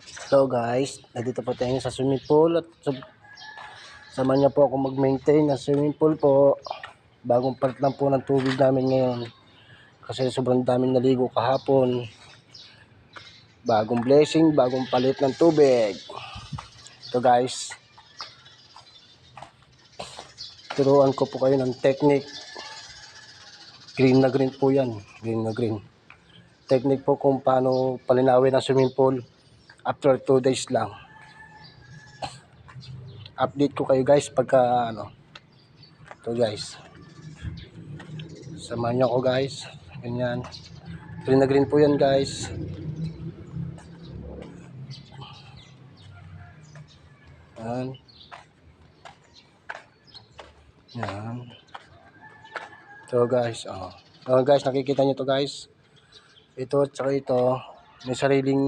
So guys, nandito po tayo sa swimming pool at sama niya po ako mag-maintain ng swimming pool po. Bagong palit lang po ng tubig namin ngayon kasi sobrang daming naligo kahapon. Bagong blessing, bagong palit ng tubig. Ito guys, turuan ko po kayo ng technique. Green na green po yan, green na green. Technique po kung paano palinawin ang swimming pool after 2 days lang. Update ko kayo guys pagka ito guys, samahan nyo ako guys. Ganyan, green na green po yan guys. Yan, yan. Ito guys, guys, nakikita nyo to guys, ito at saka ito, may sariling